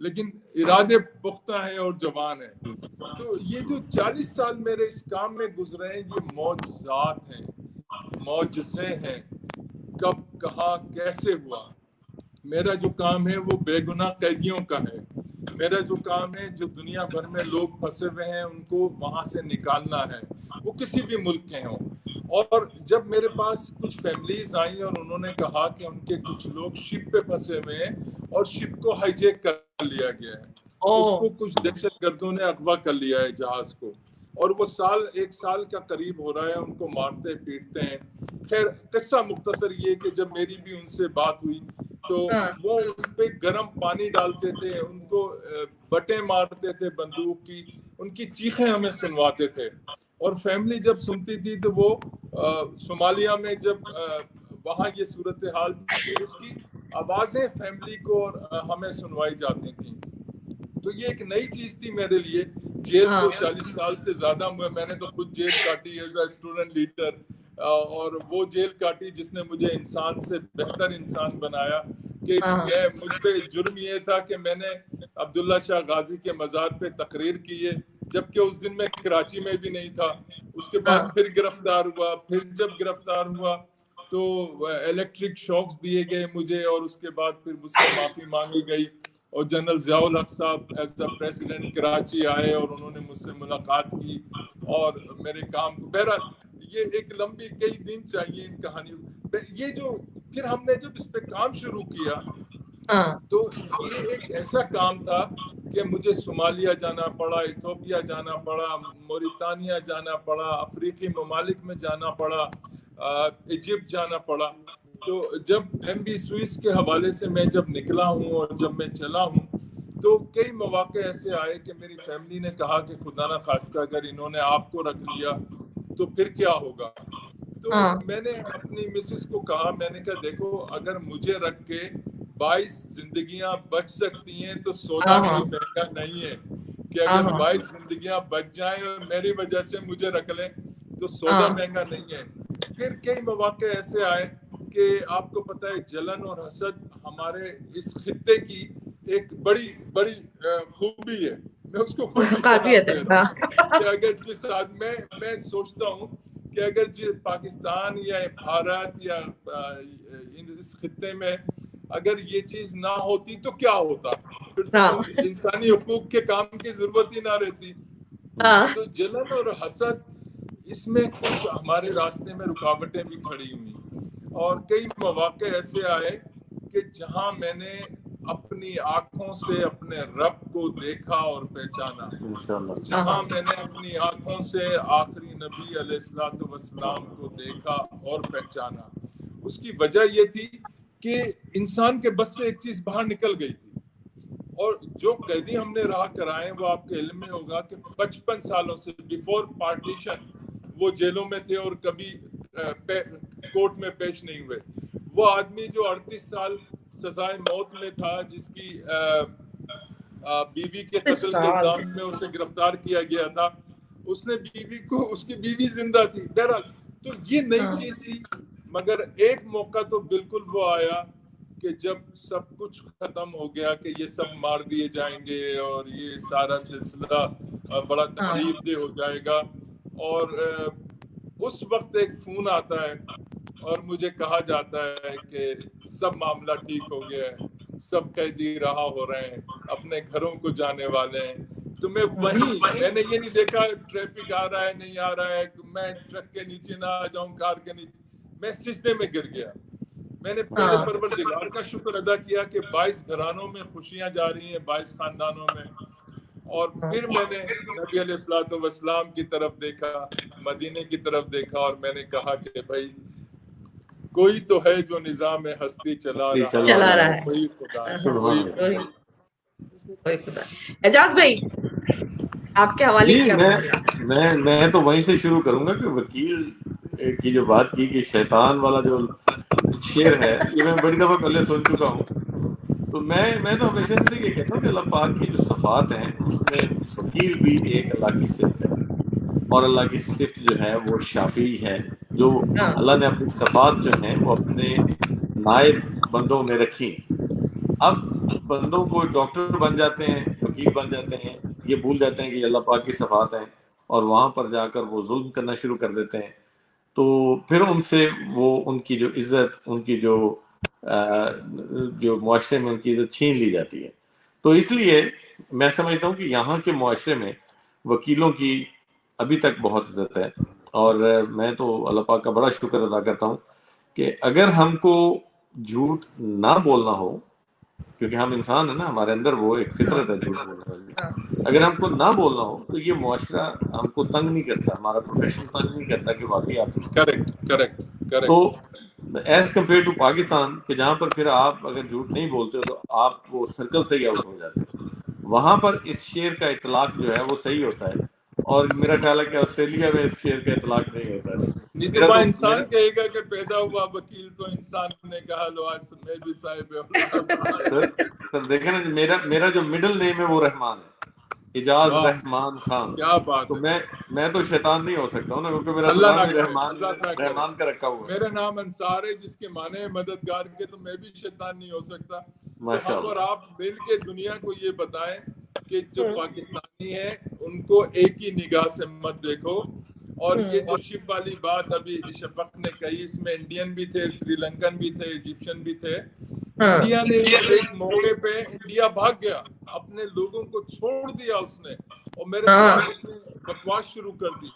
لیکن ارادے پختہ ہیں اور جوان ہیں. تو یہ جو 40 سال میرے اس کام میں گزرے ہیں یہ معجزات ہیں, معجزے ہیں. کب کہاں کیسے ہوا. میرا جو کام ہے وہ بے گناہ قیدیوں کا ہے. میرا جو کام ہے جو دنیا بھر میں لوگ پھنسے ہوئے ہیں ان کو وہاں سے نکالنا ہے, وہ کسی بھی ملک کے ہوں. اور جب میرے پاس کچھ فیملیز آئیں اور انہوں نے کہا کہ ان کے کچھ لوگ شپ پہ پھنسے ہوئے ہیں اور شپ کو ہائی جیک کر لیا گیا ہے, اس کو کچھ دہشت گردوں نے اغوا کر لیا ہے جہاز کو, اور وہ ایک سال کا قریب ہو رہا ہے ان کو مارتے پیٹتے ہیں. خیر قصہ مختصر یہ کہ جب میری بھی ان سے بات ہوئی تو وہ ان پہ گرم پانی ڈالتے تھے, ان کو بٹیں مارتے تھے بندوق کی, ان کی چیخیں ہمیں سنواتے تھے. اور فیملی جب سنتی تھی تو وہ صومالیہ میں جب وہاں یہ صورتحال تھی تو اس کی آوازیں فیملی کو اور ہمیں سنوائی جاتی تھیں. تو یہ ایک نئی چیز تھی میرے لیے. جیل کو 40 سال سے زیادہ میں نے تو خود جیل کاٹی ایز اے اسٹوڈنٹ لیڈر, اور وہ جیل کاٹی جس نے مجھے انسان سے بہتر انسان بنایا. کہ مجھ پہ جرم یہ تھا کہ میں نے عبداللہ شاہ غازی کے مزار پہ تقریر کی ہے, جبکہ اس دن میں کراچی میں بھی نہیں تھا. اس کے بعد پھر گرفتار ہوا. پھر جب گرفتار ہوا تو الیکٹرک شاکس دیے گئے مجھے, اور اس کے بعد پھر مجھ سے معافی مانگی گئی. اور جنرل ضیاء الحق صاحب ایز اے پریزیڈنٹ کراچی آئے اور انہوں نے مجھ سے ملاقات کی اور میرے کام کو. بہرحال یہ ایک لمبی کئی دن چاہیے ان کہانیوں. یہ جو پھر ہم نے جب اس پہ کام شروع کیا تو یہ ایک ایسا کام تھا کہ مجھے صومالیہ جانا پڑا, ایتھوپیا جانا پڑا, موریتانیہ جانا پڑا, افریقی ممالک میں جانا پڑا, ایجپٹ جانا پڑا. تو جب ایم بی سوئس کے حوالے سے میں جب نکلا ہوں اور جب میں چلا ہوں تو کئی مواقع ایسے آئے کہ میری فیملی نے کہا کہ خدا نہ خواستہ اگر انہوں نے آپ کو رکھ لیا تو پھر کیا ہوگا. تو میں نے اپنی مسز کو کہا, میں نے کہا دیکھو اگر مجھے رکھ کے 22 زندگیاں بچ سکتی ہیں تو 14 کوئی مہنگا نہیں ہے. کہ اگر 22 زندگیاں بچ جائیں اور میری وجہ سے مجھے رکھ لیں تو 14 مہنگا نہیں ہے. پھر کئی مواقع ایسے آئے کہ آپ کو پتہ ہے جلن اور حسد ہمارے اس خطے کی ایک بڑی خوبی ہے. میں اس کو خوبی کا نام دے رہا ہوں کہ اگر جس آدمی میں سوچتا ہوں کہ اگر پاکستان یا بھارت یا اس خطے میں اگر یہ چیز نہ ہوتی تو کیا ہوتا, پھر تو انسانی حقوق کے کام کی ضرورت ہی نہ رہتی. تو جلن اور حسد اس میں کچھ ہمارے راستے میں رکاوٹیں بھی کھڑی ہوئی, اور کئی مواقع ایسے آئے کہ جہاں میں نے اپنی آنکھوں سے اپنے رب کو دیکھا اور پہچانا. جہاں میں نے اپنی آنکھوں سے آخری نبی علیہ الصلوۃ والسلام کو دیکھا اور پہچانا. اس کی وجہ یہ تھی کہ انسان کے بس سے ایک چیز باہر نکل گئی تھی. اور جو قیدی ہم نے رہا کرائے وہ آپ کے علم میں ہوگا کہ 55 سالوں سے بیفور پارٹیشن وہ جیلوں میں تھے اور کبھی کورٹ میں پیش نہیں ہوئے. وہ آدمی جو 38 سال سزائے موت میں تھا, جس کی بیوی کے قتل کے الزام میں اسے گرفتار کیا گیا تھا, اس نے اس کی بیوی زندہ تھی. بہرحال تو یہ نئی چیز تھی. مگر ایک موقع تو بالکل وہ آیا کہ جب سب کچھ ختم ہو گیا کہ یہ سب مار دیے جائیں گے اور یہ سارا سلسلہ بڑا تکلیف دہ ہو جائے گا, اور اس وقت ایک فون آتا ہے اور مجھے کہا جاتا ہے کہ سب معاملہ ٹھیک ہو گیا ہے, سب قیدی رہا ہو رہے ہیں, اپنے گھروں کو جانے والے ہیں. تو میں نے یہ نہیں دیکھا ٹریفک آ رہا ہے نہیں آ رہا ہے, میں ٹرک کے نیچے نہ آ جاؤں, کار کے نیچے, میں سجدے میں گر گیا. میں نے پہلے پروردگار کا شکر ادا کیا کہ 22 گھرانوں میں خوشیاں جا رہی ہیں, 22 خاندانوں میں. اور پھر میں نے نبی علیہ الصلوۃ والسلام کی طرف دیکھا, مدینے کی طرف دیکھا, اور میں نے کہا کہ بھائی کوئی تو ہے جو نظام ہستی چلا رہا ہے, کوئی خدا خدا. اعجاز بھائی آپ کے حوالے کیا میں تو وہیں سے شروع کروں گا کہ وکیل کی جو بات کی کہ شیطان والا جو شعر ہے یہ میں بڑی دفعہ پہلے سن چکا ہوں. تو میں تو ہمیشہ سے یہ کہتا ہوں کہ اللہ پاک کی جو صفات ہیں اس میں وکیل بھی ایک اللہ کی صفت ہے, اور اللہ کی صفت جو ہے وہ شافی ہے. جو اللہ نے اپنی صفات جو ہیں وہ اپنے نائب بندوں میں رکھی. اب بندوں کو ڈاکٹر بن جاتے ہیں, وکیل بن جاتے ہیں, یہ بھول جاتے ہیں کہ اللہ پاک کی صفات ہیں, اور وہاں پر جا کر وہ ظلم کرنا شروع کر دیتے ہیں, تو پھر ان سے وہ ان کی جو عزت, ان کی جو معاشرے میں ان کی عزت چھین لی جاتی ہے. تو اس لیے میں سمجھتا ہوں کہ یہاں کے معاشرے میں وکیلوں کی ابھی تک بہت عزت ہے, اور میں تو اللہ پاک کا بڑا شکر ادا کرتا ہوں کہ اگر ہم کو جھوٹ نہ بولنا ہو, کیونکہ ہم انسان ہیں نا, ہمارے اندر وہ ایک فطرت ہے جھوٹ بولنے والی, اگر ہم کو نہ بولنا ہو تو یہ معاشرہ ہم کو تنگ نہیں کرتا, ہمارا پروفیشن تنگ نہیں کرتا کہ واقعی آپ کریکٹ. تو ایز کمپیئر ٹو پاکستان, کہ جہاں پر پھر آپ اگر جھوٹ نہیں بولتے ہو تو آپ وہ سرکل سے ہی آؤٹ ہو جاتے ہو, وہاں پر اس شعر کا اطلاق جو ہے وہ صحیح ہوتا ہے, اور میرا خیال ہے کہ آسٹریلیا میں اس شعر کا اطلاق نہیں ہوتا ہے. نہیں تو وہاں انسان کہے گا کہ پیدا ہوا وکیل تو انسان نے کہا لو آج میں بھی صاحب سر دیکھیں نا, میرا جو مڈل نیم ہے وہ رحمان ہے, اجاز رحمان خان. کیا بات تو ہے. میں تو شیطان نہیں ہو سکتا ہوں نا, کیونکہ میرا تو اللہ نام نہ ہی کرے, رحمان اللہ نہ کرے. رحمان کا رکھا ہوا ہے. میرا نام انصار ہے جس کے معنی ہے مددگار کے, تو میں بھی شیطان نہیں ہو سکتا. تو ہم اور آپ مل کے دنیا کو یہ بتائیں کہ جو پاکستانی ہیں ان کو ایک ہی نگاہ سے مت دیکھو. اور یہ جو شپ والی بات ابھی شفق نے کہی, اس میں انڈین بھی تھے, سری لنکن بھی تھے, ایجپشن بھی تھے. انڈیا نے ایک موقع پہ انڈیا بھاگ گیا, اپنے لوگوں کو چھوڑ دیا اس نے, اور میرے خلاف اس نے بکواس شروع کر دی,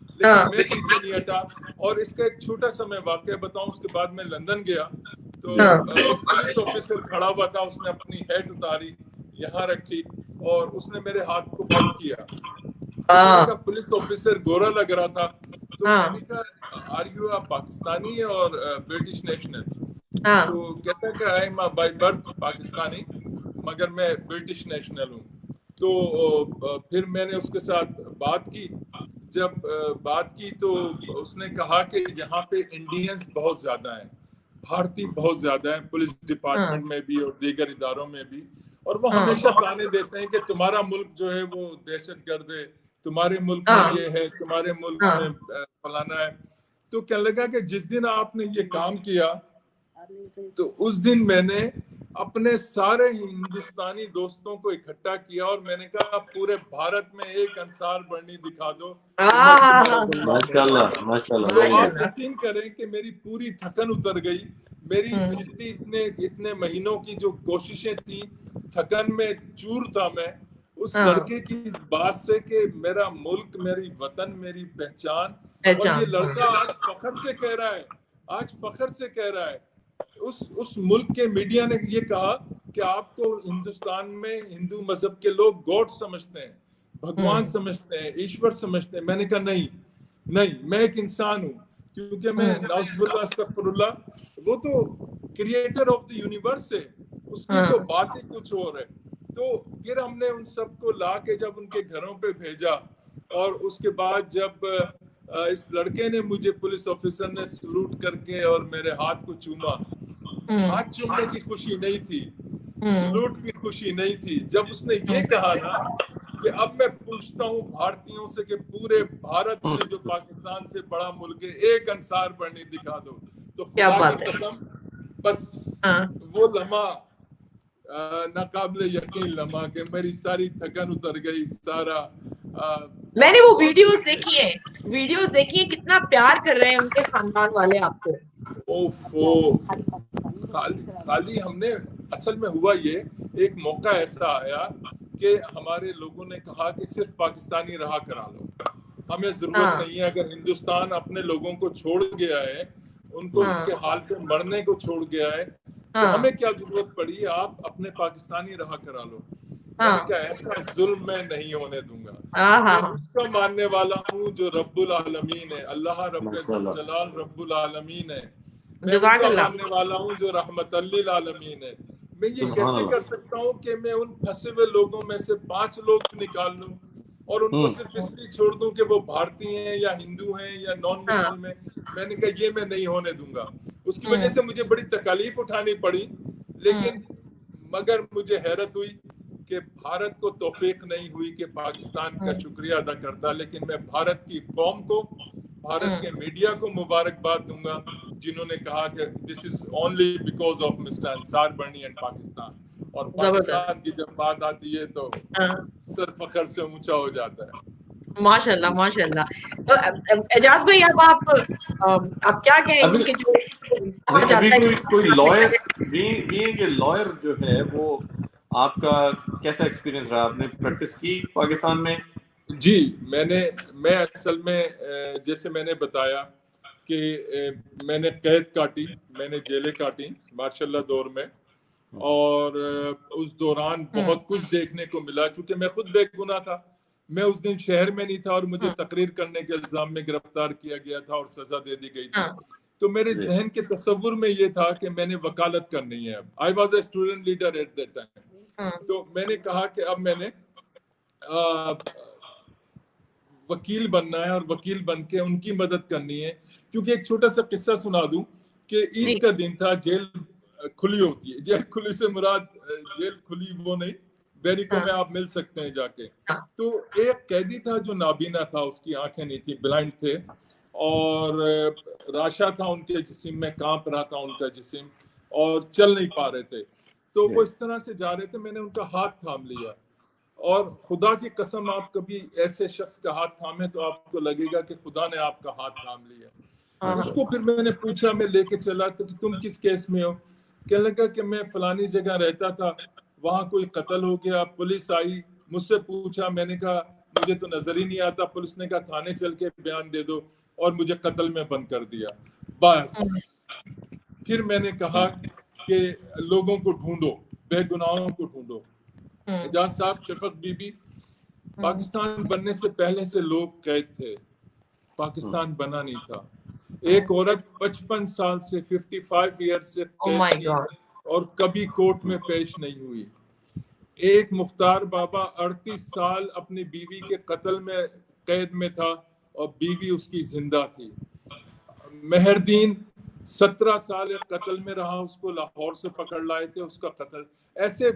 لیکن میں پیچھے نہیں ہٹا. اور اس کا ایک چھوٹا سا میں واقعہ بتاؤں, اس کے بعد میں لندن گیا تو ایک پولیس آفیسر کھڑا ہوا تھا, اس نے اپنی ہیٹ اتاری, یہاں رکھی, اور اس نے میرے ہاتھ کو بس کیا. میں نے کہا پولیس آفیسر گورا لگ رہا تھا, تو میں نے کہا آر یو پاکستانی اور برٹش نیشنل؟ تو کہتا کہ I am by birth Pakistani مگر میں برٹش نیشنل ہوں. تو پھر میں نے اس کے ساتھ بات کی. جب بات کی تو اس نے کہا کہ یہاں پہ انڈینز بہت زیادہ ہیں, بھارتی بہت زیادہ ہیں, پولیس ڈپارٹمنٹ میں بھی اور دیگر اداروں میں بھی, اور وہ ہمیشہ تانے دیتے ہیں کہ تمہارا ملک جو ہے وہ دہشت گرد ہے, تمہارے ملک میں یہ ہے, تمہارے ملک میں فلانا ہے. تو کہنے لگا کہ جس دن آپ نے یہ کام کیا تو اس دن میں نے اپنے سارے ہندوستانی دوستوں کو اکٹھا کیا, اور میں نے کہا پورے بھارت میں ایک انصار برنی دکھا دو. تو آپ یقین کریں کہ میری پوری تھکن اتر گئی. میری جتنی اتنے مہینوں کی جو کوششیں تھیں, تھکن میں چور تھا میں اس لڑکے کی اس بات سے کہ میرا ملک, میری وطن, میری پہچان. اور یہ لڑکا آج فخر سے کہہ رہا ہے, اس ملک کے میڈیا نے یہ کہا کہ آپ کو ہندوستان میں ہندو مذہب کے لوگ گاڈ سمجھتے ہیں, بھگوان سمجھتے ہیں, ایشور سمجھتے ہیں. میں نے کہا نہیں, میں ایک انسان ہوں, کیونکہ میں نعوذ باللہ استغفر اللہ, وہ تو کریٹر آف دی یونیورس ہے, اس کی تو بات ہی کچھ اور ہے. تو پھر ہم نے ان سب کو لا کے جب ان کے گھروں پہ بھیجا, اور اس کے بعد جب اس لڑکے نے مجھے, پولیس آفیسر نے سلوٹ کر کے اور میرے ہاتھ کو چوما, ہاتھ چومنے کی خوشی نہیں تھی, سلوٹ کی خوشی نہیں تھی. جب اس نے یہ کہا نا کہ اب میں پوچھتا ہوں بھارتیوں سے کہ پورے بھارت میں جو پاکستان سے بڑا ملک ہے ایک انصار برنی دکھا دو, تو خدا کی قسم بس وہ لمحہ ناقابل یقین لمحہ کہ میری ساری تھکن اتر گئی, سارا. میں نے وہ ویڈیوز دیکھی ہیں, کتنا پیار کر رہے ہیں ان کے خاندان والے آپ کو. خالی ہم نے, اصل میں ہوا یہ, ایک موقع ایسا آیا کہ ہمارے لوگوں نے کہا کہ صرف پاکستانی رہا کرا لو, ہمیں ضرورت نہیں ہے. اگر ہندوستان اپنے لوگوں کو چھوڑ گیا ہے, ان کو ان کے حال پہ مرنے کو چھوڑ گیا ہے, تو ہمیں کیا ضرورت پڑی, آپ اپنے پاکستانی رہا کرا لو. میں نے کہا ایسا ظلم میں نہیں ہونے دوں گا. میں اس کا ماننے والا ہوں جو رب العالمین ہے, اللہ رب ذوالجلال رب العالمین ہے. میں اس کا ماننے والا ہوں جو رحمت للعالمین ہے. میں یہ کیسے کر سکتا ہوں کہ میں ان پھنسے ہوئے لوگوں میں سے 5 لوگ نکال لوں اور ان کو صرف اس لیے چھوڑ دوں کہ وہ بھارتی ہیں یا ہندو ہیں یا نان مسلم ہیں. میں نے کہا یہ میں نہیں ہونے دوں گا. اس کی وجہ سے مجھے بڑی تکالیف اٹھانی پڑی, لیکن مگر مجھے حیرت ہوئی کہ بھارت کو توفیق نہیں ہوئی کہ پاکستان کا شکریہ ادا کرتا. لیکن میں بھارت کی قوم کو, بھارت کے میڈیا کو مبارکباد دوں گا جنہوں نے کہا کہ this is only because of mister Ansar Burney and Pakistan. اور پاکستان کی جب بات آتی ہے تو سر فخر سے اونچا ہو جاتا ہے. ماشاء اللہ ماشاء اللہ. اعجاز بھائی اب کیا کہیں گے کہ جو کہا جاتا ہے کوئی لائر بینگ اے لائر جو ہے وہ آپ کا کیسا ایکسپیرینس رہا؟ آپ نے پریکٹس کی پاکستان میں؟ جی میں اصل میں جیسے میں نے بتایا کہ میں نے قید کاٹی, میں نے جیلیں کاٹی ماشاء اللہ دور میں, اور اس دوران بہت کچھ دیکھنے کو ملا. چونکہ میں خود بے گناہ تھا, میں اس دن شہر میں نہیں تھا اور مجھے تقریر کرنے کے الزام میں گرفتار کیا گیا تھا اور سزا دے دی گئی تھی. تو میرے ذہن کے تصور میں یہ تھا کہ میں نے وکالت کرنی ہے. I was a student leader at that time. تو میں نے کہا کہ اب میں نے وکیل بننا ہے اور وکیل بن کے ان کی مدد کرنی ہے. کیونکہ ایک چھوٹا سا قصہ سنا دوں کہ عید کا دن تھا, جیل کھلی ہوتی ہے, جیل کھلی سے مراد جیل کھلی وہ نہیں, بیریکو میں آپ مل سکتے ہیں جا کے. تو ایک قیدی تھا جو نابینا تھا, اس کی آنکھیں نہیں تھی, بلائنڈ تھے, اور راشا تھا ان کے جسم میں, کانپ رہا تھا ان کا جسم اور چل نہیں پا رہے تھے. تو وہ اس طرح سے جا رہے تھے, میں نے ان کا ہاتھ تھام لیا, اور خدا کی قسم آپ کبھی ایسے شخص کا ہاتھ تھامے تو آپ کو لگے گا کہ خدا نے آپ کا ہاتھ تھام لیا. اس کو پھر میں نے پوچھا, میں لے کے چلا تو تم کس کیس میں ہو؟ کہنے لگا کہ میں فلانی جگہ رہتا تھا, وہاں کوئی قتل ہو گیا, پولیس آئی, مجھ سے پوچھا, میں نے کہا مجھے تو نظر ہی نہیں آتا. پولیس نے کہا تھانے چل کے بیان دے دو, اور مجھے قتل میں بند کر دیا. بس پھر میں نے کہا کہ لوگوں کو ڈھونڈو, بے گناہوں کو ڈھونڈو. اعجاز صاحب, شفق بی بی, پاکستان بننے سے پہلے سے لوگ قید تھے, پاکستان بنا نہیں تھا. ایک عورت 55 سال سے 55 ایئر سے قید تھی اور کبھی کورٹ میں پیش نہیں ہوئی. ایک مختار بابا 38 سال اپنی بیوی کے قتل میں قید میں تھا اور بیوی اس کی زندہ تھی. مہردین 17 سال ایک قتل میں رہا, اس کو لاہور سے پکڑ لائے تھے, اس کا قتل. ایسے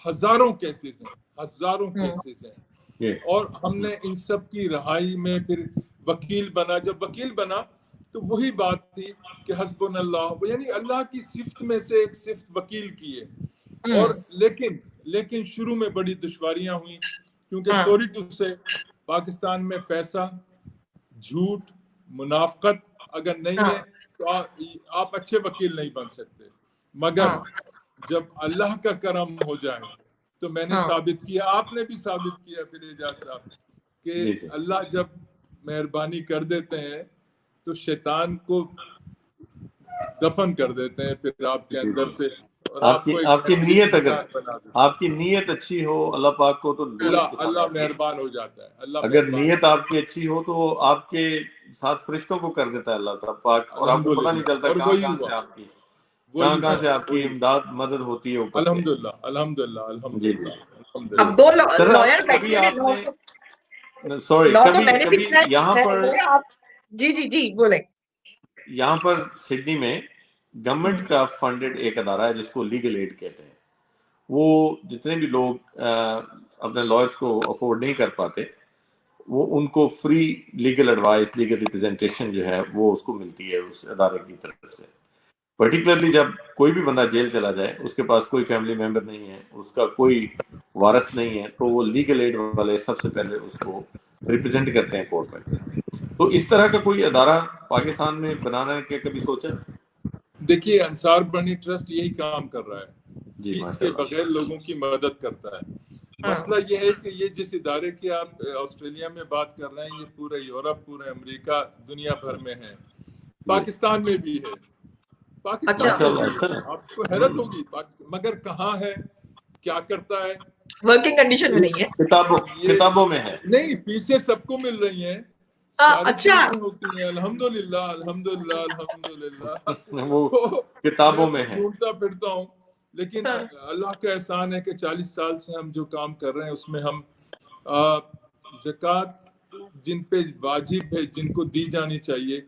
ہزاروں کیسز ہیں, ہزاروں کیسز ہیں. اور ہم نے ان سب کی رہائی میں پھر وکیل بنا. جب وکیل بنا تو وہی بات تھی کہ حسبنا اللہ, یعنی اللہ کی صفت میں سے ایک صفت وکیل کی ہے. اور لیکن شروع میں بڑی دشواریاں ہوئیں, کیونکہ سوری ٹو سے پاکستان میں پیسہ, جھوٹ, منافقت اگر نہیں ہے تو آپ اچھے وکیل نہیں بن سکتے. مگر جب اللہ کا کرم ہو جائے تو میں نے ثابت کیا, آپ نے بھی ثابت کیا پھر اعجاز صاحب, کہ اللہ جب مہربانی کر دیتے ہیں تو شیطان کو دفن کر دیتے ہیں پھر آپ کے اندر سے. اور آپ کی نیت, اگر آپ کی نیت اچھی ہو اللہ پاک کو, تو اللہ مہربان ہو جاتا ہے. اگر نیت آپ کی اچھی ہو تو آپ کے ساتھ فرشتوں کو کر دیتا ہے اللہ پاک, اور آپ کو پتہ نہیں چلتا کہاں سے آپ کی امداد مدد ہوتی ہے. الحمدللہ الحمدللہ الحمدللہ. اب دو لائر بیٹھے ہیں, سوری, کبھی یہاں پر جی بولیں. یہاں پر سڈنی میں گورنمنٹ کا فنڈڈ ایک ادارہ ہے جس کو لیگل ایڈ کہتے ہیں. وہ جتنے بھی لوگ اپنے لائرز کو افورڈ نہیں کر پاتے, وہ ان کو free legal advice, legal representation جو ہے وہ اس کو ملتی ہے اس ادارے کی طرف سے. پرٹیکولرلی جب کوئی بھی بندہ جیل چلا جائے, اس کے پاس کوئی فیملی ممبر نہیں ہے, اس کا کوئی وارث نہیں ہے, تو وہ لیگل ایڈ والے سب سے پہلے اس کو ریپرزینٹ کرتے ہیں کورٹ میں. تو اس طرح کا کوئی ادارہ پاکستان میں بنانا کے کبھی سوچا؟ دیکھیے, انصار برنی ٹرسٹ یہی کام کر رہا ہے, فیس کے بغیر لوگوں کی مدد کرتا ہے. مسئلہ یہ ہے کہ یہ جس ادارے کی آپ آسٹریلیا میں بات کر رہے ہیں, یہ پورے یورپ, پورے امریکہ, دنیا بھر میں ہے, پاکستان میں بھی ہے. پاکستان میں آپ کو حیرت ہوگی, مگر کہاں ہے, کیا کرتا ہے, ورکنگ کنڈیشن میں نہیں ہے, کتابوں میں ہے. نہیں, فیسیں سب کو مل رہی ہیں, ساری چیزیں ہوتی ہیں, الحمدللہ الحمدللہ الحمدللہ. کتابوں میں ہے, ڈھونڈتا پھرتا ہوں, لیکن اللہ کا احسان ہے کہ 40 سال سے ہم جو کام کر رہے ہیں اس میں ہم زکوٰۃ جن پہ واجب ہے, جن کو دی جانی چاہیے,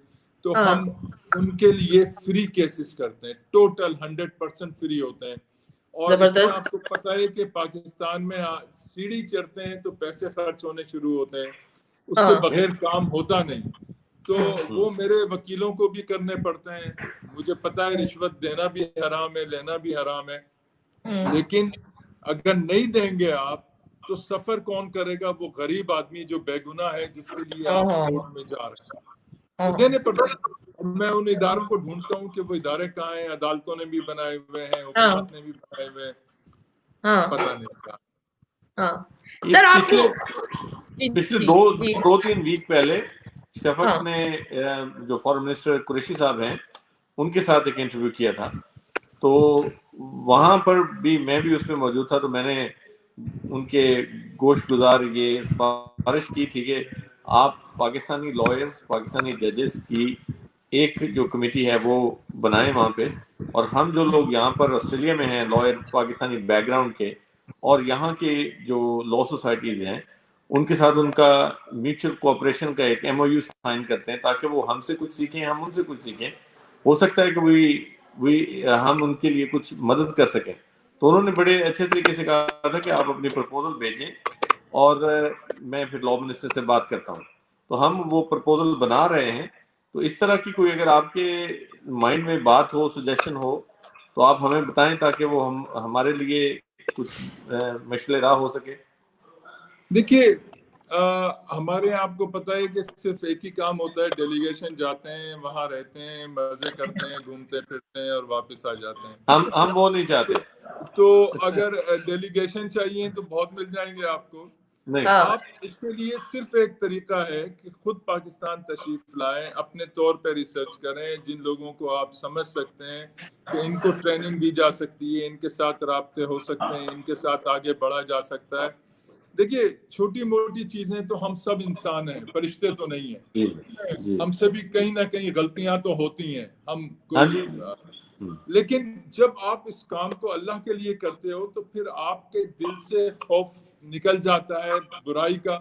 تو ہم ان کے لیے فری کیسز کرتے ہیں, ٹوٹل 100% فری ہوتے ہیں. اور اس میں آپ کو پتہ ہے کہ پاکستان میں سیڑھی چڑھتے ہیں تو پیسے خرچ ہونے شروع ہوتے ہیں, اس کے بغیر کام ہوتا نہیں. تو وہ میرے وکیلوں کو بھی کرنے پڑتے ہیں. مجھے پتہ ہے رشوت دینا بھی حرام ہے, لینا بھی حرام ہے, لیکن اگر نہیں دیں گے آپ تو سفر کون کرے گا؟ وہ غریب آدمی جو بے گناہ ہے، جس کے لیے آپ کورٹ میں جا رہے ہیں، تو دینے پڑتے ہیں۔ میں ان اداروں کو ڈھونڈتا ہوں کہ وہ ادارے کہاں ہیں۔ عدالتوں نے بھی بنائے ہوئے ہیں، حکومت نے بھی بنائے ہوئے ہیں، پتہ نہیں کیا۔ سر آپ پچھلے دو تین ویک پہلے شفق نے جو فارن منسٹر قریشی صاحب ہیں ان کے ساتھ ایک انٹرویو کیا تھا، تو وہاں پر بھی میں بھی اس میں موجود تھا، تو میں نے ان کے گوش گزار یہ سفارش کی تھی کہ آپ پاکستانی لائرز، پاکستانی ججز کی ایک جو کمیٹی ہے وہ بنائیں وہاں پہ، اور ہم جو لوگ یہاں پر آسٹریلیا میں ہیں لائر پاکستانی بیک گراؤنڈ کے، اور یہاں کے جو لا سوسائٹیز ہیں ان کے ساتھ ان کا میوچل کوآپریشن کا ایک MOU سائن کرتے ہیں، تاکہ وہ ہم سے کچھ سیکھیں، ہم ان سے کچھ سیکھیں، ہو سکتا ہے کہ ہم ان کے لیے کچھ مدد کر سکیں۔ تو انہوں نے بڑے اچھے طریقے سے کہا تھا کہ آپ اپنی پرپوزل بھیجیں اور میں پھر لا منسٹر سے بات کرتا ہوں۔ تو ہم وہ پرپوزل بنا رہے ہیں، تو اس طرح کی کوئی اگر آپ کے مائنڈ میں بات ہو، سجیشن ہو، تو آپ ہمیں بتائیں تاکہ وہ ہمارے لیے کچھ مشعل راہ ہو سکے۔ دیکھیے ہمارے آپ کو پتہ ہے کہ صرف ایک ہی کام ہوتا ہے، ڈیلیگیشن جاتے ہیں، وہاں رہتے ہیں، مزے کرتے ہیں، گھومتے پھرتے ہیں اور واپس آ جاتے ہیں۔ ہم وہ نہیں چاہتے۔ تو اگر ڈیلیگیشن چاہیے تو بہت مل جائیں گے آپ کو۔ نہیں، آپ اس کے لیے صرف ایک طریقہ ہے کہ خود پاکستان تشریف لائیں، اپنے طور پہ ریسرچ کریں، جن لوگوں کو آپ سمجھ سکتے ہیں کہ ان کو ٹریننگ دی جا سکتی ہے، ان کے ساتھ رابطے ہو سکتے ہیں، ان کے ساتھ آگے بڑھا جا سکتا ہے۔ دیکھیے چھوٹی موٹی چیزیں تو ہم سب انسان ہیں، فرشتے تو نہیں ہیں، ہم سے بھی کہیں نہ کہیں غلطیاں تو ہوتی ہیں، ہم کوئی، لیکن جب آپ اس کام کو اللہ کے لیے کرتے ہو تو پھر آپ کے دل سے خوف نکل جاتا ہے برائی کا،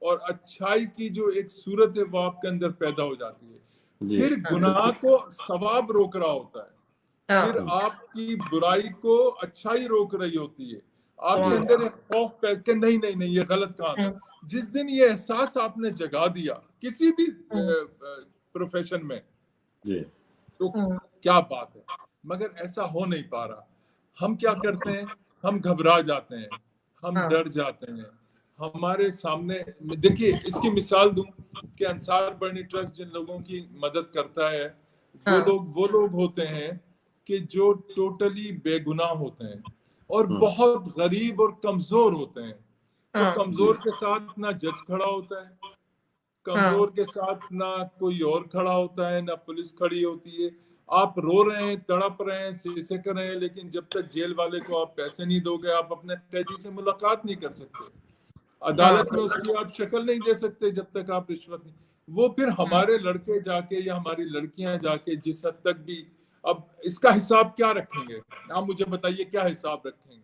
اور اچھائی کی جو ایک صورت ہے وہ آپ کے اندر پیدا ہو جاتی ہے۔ پھر گناہ کو ثواب روک رہا ہوتا ہے، پھر آپ کی برائی کو اچھائی روک رہی ہوتی ہے، آپ کے اندر ایک خوف پیدا کہ نہیں یہ غلط کام ہے۔ جس دن یہ احساس آپ نے جگا دیا کسی بھی پروفیشن میں تو کیا بات ہے، مگر ایسا ہو نہیں پا رہا۔ ہم کیا کرتے ہیں؟ ہم گھبرا جاتے ہیں، ہم ڈر جاتے ہیں۔ ہمارے سامنے دیکھیے اس کی مثال دوں کہ انصار برنی ٹرسٹ جن لوگوں کی مدد کرتا ہے وہ لوگ ہوتے ہیں کہ جو ٹوٹلی بے گناہ ہوتے ہیں اور بہت غریب اور کمزور ہوتے ہیں۔ تو کمزور کے ساتھ نہ جج کھڑا ہوتا ہے، کمزور کے ساتھ نہ کوئی اور کھڑا ہوتا ہے، نہ پولیس کھڑی ہوتی ہے۔ آپ رو رہے ہیں، تڑپ رہے ہیں، سیسے کر رہے ہیں، لیکن جب تک جیل والے کو آپ پیسے نہیں دو گے آپ اپنے قیدی سے ملاقات نہیں کر سکتے، عدالت میں اس کی آپ شکل نہیں دے سکتے جب تک آپ رشوت نہیں۔ وہ پھر ہمارے لڑکے جا کے یا ہماری لڑکیاں جا کے جس حد تک بھی، اب اس کا حساب کیا رکھیں گے؟ آپ مجھے بتائیے کیا حساب رکھیں گے؟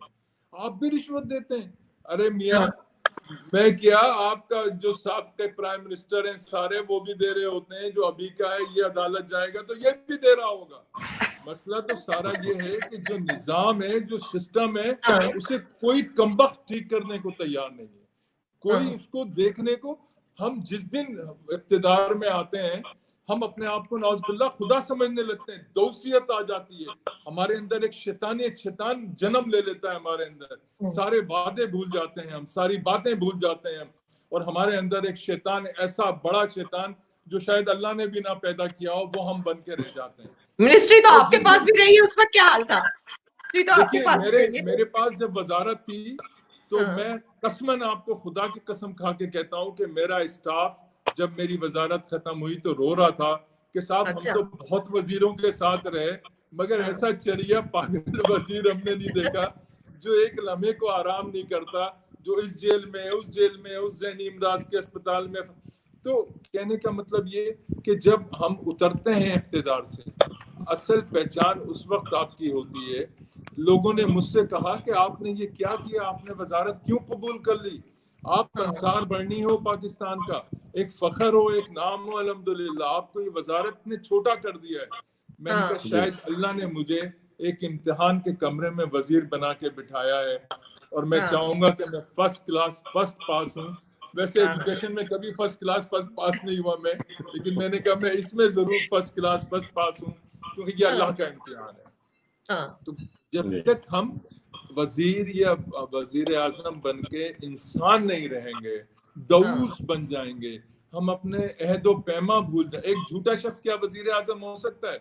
آپ بھی رشوت دیتے ہیں۔ ارے میاں میں کیا، آپ کا جو سابقہ پرائم منسٹر ہیں سارے وہ بھی دے رہے ہوتے ہیں، جو ابھی کا ہے یہ عدالت جائے گا تو یہ بھی دے رہا ہوگا۔ مسئلہ تو سارا یہ ہے کہ جو نظام ہے، جو سسٹم ہے، اسے کوئی کمبخت ٹھیک کرنے کو تیار نہیں ہے، کوئی اس کو دیکھنے کو۔ ہم جس دن اقتدار میں آتے ہیں ہم اپنے آپ کو نعوذ باللہ خدا سمجھنے لگتے ہیں، دوسیت آ جاتی ہے ہمارے اندر، ایک شیطان جنم لے لیتا ہے ہمارے اندر، سارے وعدے بھول جاتے ہیں ہم، ساری باتیں بھول جاتے ہیں ہم، اور ہمارے اندر ایک شیطان، ایسا بڑا شیطان جو شاید اللہ نے بھی نہ پیدا کیا ہو، وہ ہم بن کے رہ جاتے ہیں۔ منسٹری تو آپ کے پاس بھی رہی ہے، اس وقت کیا حال تھا؟ دیکھیے میرے پاس جب وزارت تھی تو میں قسماً آپ کو خدا کی قسم کھا کے کہتا ہوں کہ میرا اسٹاف جب میری وزارت ختم ہوئی تو رو رہا تھا کہ صاحب ہم تو بہت وزیروں کے ساتھ رہے مگر ایسا چریا پاگل وزیر ہم نے نہیں دیکھا جو ایک لمحے کو آرام نہیں کرتا، جو اس جیل میں اس ذہنی امراض کے اسپتال میں۔ تو کہنے کا مطلب یہ کہ جب ہم اترتے ہیں اقتدار سے، اصل پہچان اس وقت آپ کی ہوتی ہے۔ لوگوں نے مجھ سے کہا کہ آپ نے یہ کیا کیا، آپ نے وزارت کیوں قبول کر لی؟ آپ انصار برنی ہو پاکستان کا، ایک فخر ہو، ایک نام ہو، الحمدللہ آپ کو یہ وزارت نے چھوٹا کر دیا ہے۔ میں نے کہا شاید اللہ نے مجھے ایک امتحان کے کمرے میں وزیر بنا کے بٹھایا ہے، اور میں چاہوں گا کہ میں فرسٹ کلاس فرسٹ پاس ہوں۔ ویسے ایجوکیشن میں کبھی فرسٹ کلاس فرسٹ پاس نہیں ہوا میں، لیکن میں نے کہا میں اس میں ضرور فرسٹ کلاس فرسٹ پاس ہوں، کیونکہ یہ اللہ کا امتحان ہے۔ تو جب تک ہم وزیر یا وزیر اعظم بن کے انسان نہیں رہیں گے, دعوس بن جائیں گے, ہم اپنے عہد و پیما بھول جائیں. ایک جھوٹا شخص کیا وزیر اعظم ہو سکتا ہے؟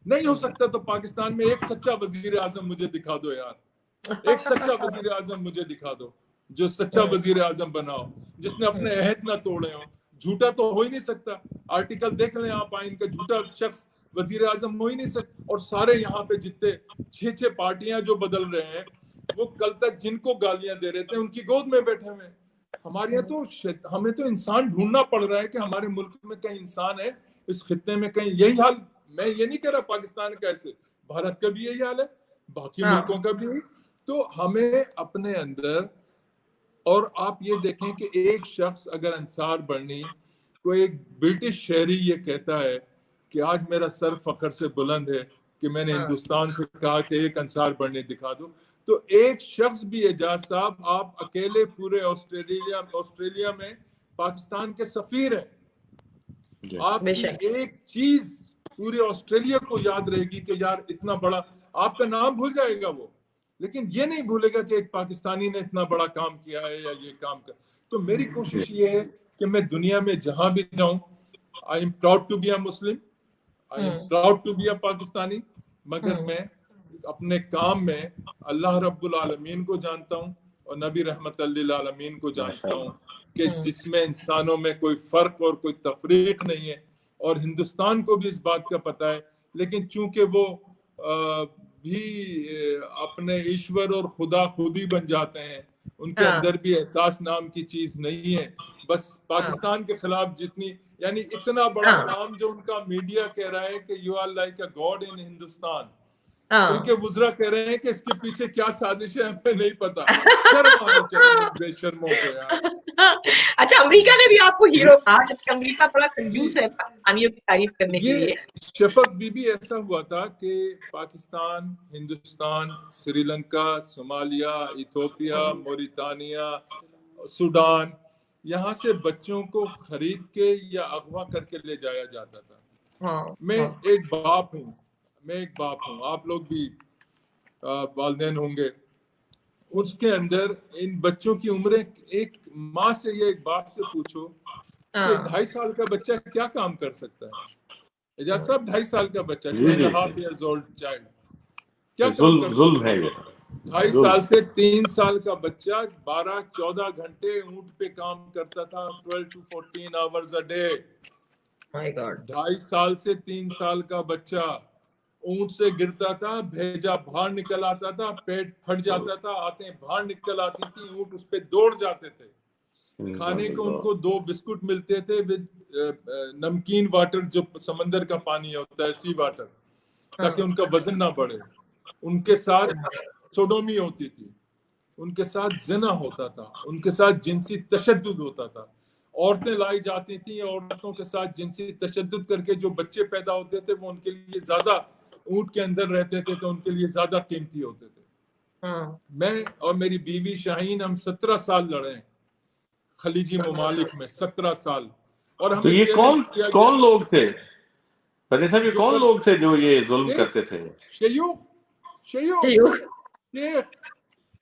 نہیں ہو سکتا. تو پاکستان میں ایک سچا وزیر اعظم مجھے دکھا دو یار, ایک سچا وزیر اعظم مجھے دکھا دو جو سچا وزیر اعظم بنا ہو, جس نے اپنے عہد نہ توڑے ہوں. جھوٹا تو ہو ہی نہیں سکتا. آرٹیکل دیکھ لیں آپ آئین کا, جھوٹا شخص وزیر اعظم ہو ہی نہیں سکتا. اور سارے یہاں پہ جتنے 6 پارٹیاں جو بدل رہے ہیں, وہ کل تک جن کو گالیاں دے رہے تھے ان کی گود میں بیٹھے ہوئے. ہمارے یہاں تو ہمیں تو انسان ڈھونڈنا پڑ رہا ہے کہ ہمارے ملک میں کہیں انسان ہے, اس خطے میں کہیں. یہی حال, میں یہ نہیں کہہ رہا پاکستان کا ایسے, بھارت کا بھی یہی حال ہے, باقی ملکوں کا بھی. تو ہمیں اپنے اندر, اور آپ یہ دیکھیں کہ ایک شخص اگر انصار بڑھنی, کوئی ایک برٹش شہری یہ کہتا ہے کہ آج میرا سر فخر سے بلند ہے کہ میں نے ہندوستان سے کہا کہ ایک انصار بڑھنی دکھا دو. تو ایک شخص بھی, اعجاز صاحب, آپ اکیلے پورے آسٹریلیا میں پاکستان کے سفیر ہیں. آپ کی ایک چیز پورے آسٹریلیا کو یاد رہے گی کہ یار اتنا بڑا, آپ کا نام بھول جائے گا وہ, لیکن یہ نہیں بھولے گا کہ ایک پاکستانی نے اتنا بڑا کام کیا ہے یا یہ کام کر. تو میری کوشش یہ ہے کہ میں دنیا میں جہاں بھی جاؤں, I am proud to be a Muslim, I am proud to be a Pakistani, مگر میں اپنے کام میں اللہ رب العالمین کو جانتا ہوں اور نبی رحمت للعالمین کو جانتا ہوں کہ جس میں انسانوں میں کوئی فرق اور کوئی تفریق نہیں ہے. اور ہندوستان کو بھی اس بات کا پتہ ہے, لیکن چونکہ وہ بھی اپنے ایشور اور خدا خودی بن جاتے ہیں, ان کے اندر بھی احساس نام کی چیز نہیں ہے. بس پاکستان کے خلاف جتنی, یعنی اتنا بڑا کام جو ان کا میڈیا کہہ رہا ہے کہ you are like a god in Hindustan, ان کے وزراء کہہ رہے ہیں کہ اس کے پیچھے کیا سازش ہے ہمیں نہیں پتا. شرم آنا چاہیے بے شرموں کو یار. اچھا, امریکہ نے بھی آپ کو ہیرو کہا, جبکہ امریکہ بڑا کنجوس ہے پاکستانیوں کی تعریف کرنے کے لیے. شفق بی بی ایسا ہوا تھا کہ Pakistan, Hindustan, Sri Lanka, Somalia, Ethiopia, Mauritania, Sudan, یہاں سے بچوں کو خرید کے یا اغوا کر کے لے جایا جاتا تھا. میں ایک باپ ہوں, آپ لوگ بھی والدین ہوں گے. اس کے اندر ان بچوں کی عمریں, ایک ماں سے یا ایک باپ سے پوچھو کہ 2.5 سال کا بچہ کیا کام کر سکتا ہے. اجازت صاحب, 2.5 سال کا بچہ, 2.5 years old child, کیا کام کر سکتا ہے؟ 2.5 سال سے 3 سال کا بچہ 12-14 گھنٹے اونٹ پہ کام کرتا تھا, 12 to 14 hours a day. 2.5 سال سے 3 سال کا بچہ اونٹ سے گرتا تھا, بھیجا باہر نکل آتا تھا, پیٹ پھٹ جاتا تھا, آتے باہر نکل آتی تھی, اونٹ اس پہ دوڑ جاتے تھے. کھانے کو ان کو 2 بسکٹ ملتے تھے نمکین واٹر, جو سمندر کا پانی ہوتا ہے, سی واٹر, تاکہ ان کا وزن نہ بڑھے. ان کے ساتھ سوڈومی ہوتی تھی, ان کے ساتھ زنا ہوتا تھا, ان کے ساتھ جنسی تشدد ہوتا تھا. عورتیں لائی جاتی تھیں, عورتوں کے ساتھ جنسی تشدد کر کے جو بچے پیدا ہوتے تھے وہ ان کے لیے زیادہ, اونٹ کے اندر رہتے تھے تو ان کے لیے زیادہ قیمتی ہوتے تھے. میں اور میری بیوی شاہین, ہم 17 سال لڑے ہیں خلیجی ممالک میں, 17 سال. اور تو یہ کون لوگ تھے بھائی صاحب, یہ کون لوگ تھے جو یہ ظلم کرتے تھے؟ شیوخ.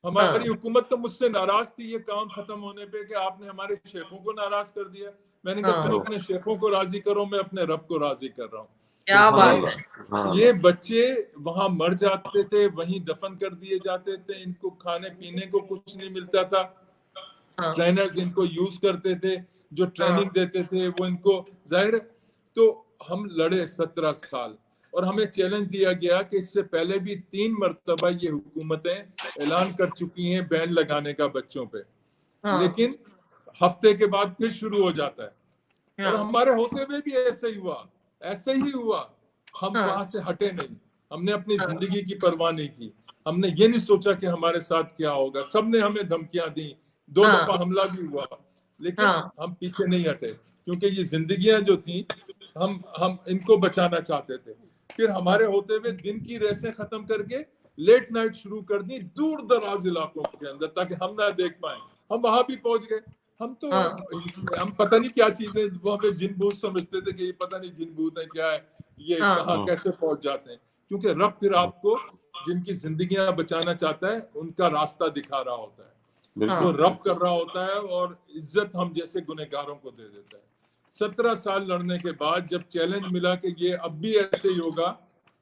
ہماری حکومت تو مجھ سے ناراض تھی یہ کام ختم ہونے پہ کہ آپ نے ہمارے شیخوں کو ناراض کر دیا. میں نے کہا تم اپنے شیخوں کو راضی کرو, میں اپنے رب کو راضی کر رہا ہوں. کیا بات. یہ بچے وہاں مر جاتے تھے, وہیں دفن کر دیے جاتے تھے, ان کو کھانے پینے کو کچھ نہیں ملتا تھا. ٹرینرز ان کو یوز کرتے تھے, جو ٹریننگ دیتے تھے وہ ان کو, ظاہر. تو ہم لڑے 17 سال, اور ہمیں چیلنج دیا گیا کہ اس سے پہلے بھی 3 مرتبہ یہ حکومتیں اعلان کر چکی ہیں بین لگانے کا بچوں پہ, لیکن ہفتے کے بعد پھر شروع ہو جاتا ہے. اور ہمارے ہوتے ہوئے بھی ایسے ہی ہوا. ہم وہاں سے ہٹے نہیں, ہم نے اپنی زندگی کی پرواہ نہیں کی, ہم نے یہ نہیں سوچا کہ ہمارے ساتھ کیا ہوگا. سب نے ہمیں دھمکیاں دی, 2 دفعہ حملہ بھی ہوا, لیکن ہم پیچھے نہیں ہٹے, کیونکہ یہ زندگیاں جو تھیں ہم ان کو بچانا چاہتے تھے. پھر ہمارے ہوتے ہوئے دن کی ریسیں ختم کر کے لیٹ نائٹ شروع کر دی دور دراز علاقوں کے اندر, تاکہ ہم نہ دیکھ پائیں. ہم وہاں بھی پہنچ گئے. ہم پتہ نہیں کیا چیزیں, وہ ہمیں جن بوت سمجھتے تھے کہ یہ پتہ نہیں جن بوت ہے کیا ہے, یہ کہاں کیسے پہنچ جاتے ہیں. کیونکہ رب پھر آپ کو جن کی زندگیاں بچانا چاہتا ہے ان کا راستہ دکھا رہا ہوتا ہے, وہ بالکل رب کر رہا ہوتا ہے اور عزت ہم جیسے گنہگاروں کو دے دیتا ہے. 17 سال لڑنے کے بعد جب چیلنج ملا کہ یہ اب بھی ایسے ہی ہوگا,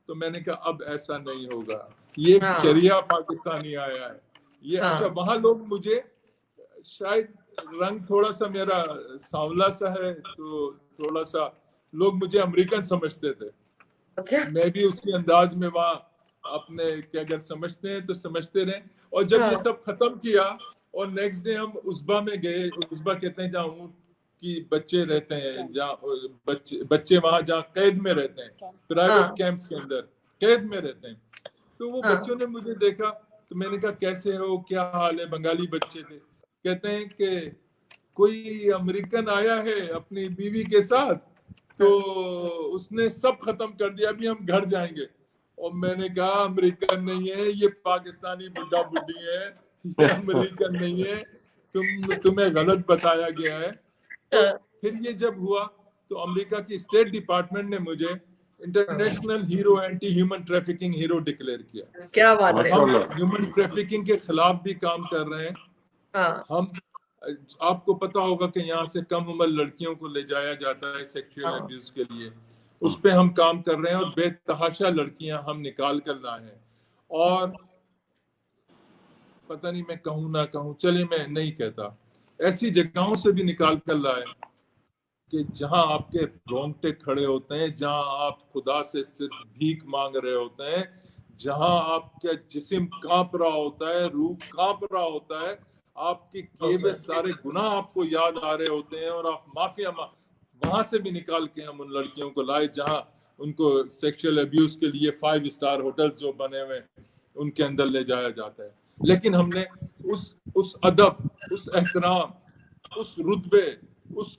تو میں نے کہا اب ایسا نہیں ہوگا, یہ ایک چریا پاکستانی آیا ہے یہ. اچھا وہاں لوگ مجھے, شاید رنگ تھوڑا سا میرا سانولا سا ہے تو تھوڑا سا لوگ مجھے امریکن سمجھتے تھے, میں بھی اسی انداز میں وہاں اپنے کہ اگر سمجھتے ہیں تو سمجھتے رہیں. اور جب یہ سب ختم کیا اور نیکسٹ ڈے ہم عزبہ میں گئے, عزبہ کہتے ہیں جہاں اونٹ کی بچے رہتے ہیں, جہاں بچے وہاں جہاں قید میں رہتے ہیں, پرائیویٹ کیمپس کے اندر قید میں رہتے ہیں. تو وہ بچوں نے مجھے دیکھا تو میں نے کہا کیسے ہو, کیا حال ہے, بنگالی بچے تھے. کہتے ہیں کہ کوئی امریکن آیا ہے اپنی بیوی کے ساتھ تو اس نے سب ختم کر دیا, ابھی ہم گھر جائیں گے. اور میں نے کہا امریکن نہیں ہے یہ پاکستانی بڈھا بڈھی ہے, یہ امریکن نہیں ہے, تمہیں غلط بتایا گیا ہے. تو پھر یہ جب ہوا تو امریکہ کی اسٹیٹ ڈپارٹمنٹ نے مجھے international hero, anti human trafficking hero declare کیا. کیا بات ہے. ہم ہیومن ٹریفکنگ کے خلاف بھی کام کر رہے ہیں. ہم, آپ کو پتا ہوگا کہ یہاں سے کم عمر لڑکیوں کو لے جایا جاتا ہے سیکشول ابیوز کے لیے, اس پہ ہم کام کر رہے ہیں اور بے تحاشا لڑکیاں ہم نکال کر لائے ہیں. اور پتہ نہیں میں کہوں نہ کہوں, چلے میں نہیں کہتا, ایسی جگہوں سے بھی نکال کر لائے کہ جہاں آپ کے رونگٹے کھڑے ہوتے ہیں, جہاں آپ خدا سے صرف بھیک مانگ رہے ہوتے ہیں, جہاں آپ کا جسم کانپ رہا ہوتا ہے, روح کانپ رہا ہوتا ہے, آپ کے کیے ہوئے سارے گناہ آپ کو یاد آ رہے ہوتے ہیں اور آپ معافی وہاں سے بھی نکال کے ہم ان لڑکیوں کو لائے جہاں ان کو سیکشل ابیوز کے لیے 5 اسٹار ہوٹلز جو بنے ہوئے ان کے اندر لے جایا جاتا ہے. لیکن ہم نے اس ادب, اس احترام, اس رتبے, اس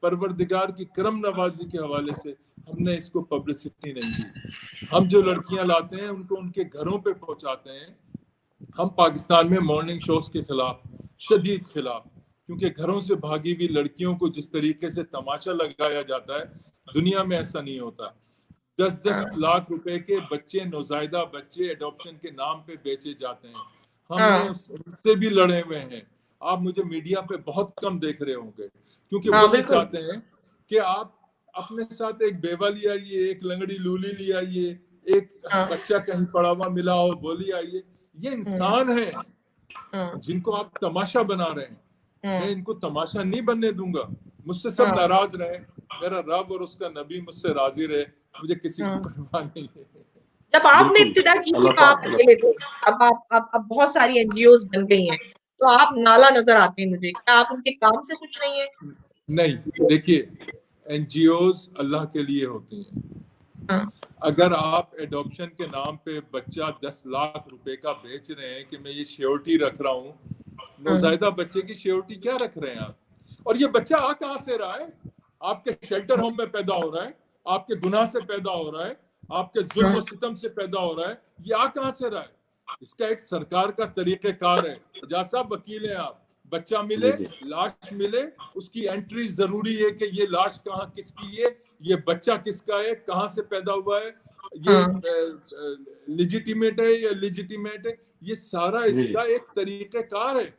پروردگار کی کرم نوازی کے حوالے سے ہم نے اس کو پبلسٹی نہیں دی. ہم جو لڑکیاں لاتے ہیں ان کو ان کے گھروں پہ پہنچاتے ہیں. ہم پاکستان میں مارننگ شوز کے خلاف, شدید خلاف, کیونکہ گھروں سے بھاگی ہوئی لڑکیوں کو جس طریقے سے تماشا لگایا جاتا ہے دنیا میں ایسا نہیں ہوتا. 10-10 لاکھ روپے کے بچے, نوزائیدہ بچے ایڈاپشن کے نام پہ بیچے جاتے ہیں. ہم نے اس سے بھی لڑے ہوئے ہیں. آپ مجھے میڈیا پہ بہت کم دیکھ رہے ہوں گے کیونکہ وہ یہ چاہتے ہیں کہ آپ اپنے ساتھ ایک بیوہ لے آئیے, ایک لنگڑی لولی لے آئیے, ایک بچہ کہیں پڑا ہوا ملا ہو وہ لے آئیے. یہ انسان ہیں جن کو آپ تماشا بنا رہے ہیں. میں ان کو تماشا نہیں بننے دوں گا. مجھ سے سب ناراض رہے, میرا رب اور اس کا نبی مجھ سے راضی رہے, مجھے کسی کی پرواہ نہیں ہے. جب آپ نے ابتدا کی تھی تو آپ اکیلے تھے, اب بہت ساری این جی اوز بن گئی ہیں تو آپ نالا نظر آتے ہیں مجھے, کیا آپ ان کے کام سے خوش نہیں ہیں؟ نہیں, دیکھیے این جی اوز اللہ کے لیے ہوتی ہیں. اگر آپ ایڈاپشن کے نام پہ بچہ 10 لاکھ روپے کا بیچ رہے ہیں کہ میں یہ شیورٹی رکھ رہا ہوں, نوزائیدہ بچے کی شیورٹی کیا رکھ رہے ہیں آپ؟ اور یہ بچہ آ کہاں سے رہا ہے؟ آپ کے شیلٹر ہوم میں پیدا ہو رہا ہے, آپ کے گناہ سے پیدا ہو رہا ہے, آپ کے ظلم و ستم سے پیدا ہو رہا ہے. یہ آ کہاں سے رہا ہے؟ اس کا ایک سرکار کا طریقہ کار ہے. اجاز صاحب وکیل ہیں آپ, بچہ ملے, لاش ملے, اس کی انٹری ضروری ہے کہ یہ لاش کہاں کس کی ہے, یہ بچہ کس کا ہے, کہاں سے پیدا ہوا ہے, یہ لیجیٹیمیٹ ہے یا لیجیٹیمیٹ ہے. یہ سارا اس کا ایک طریقہ کار ہے.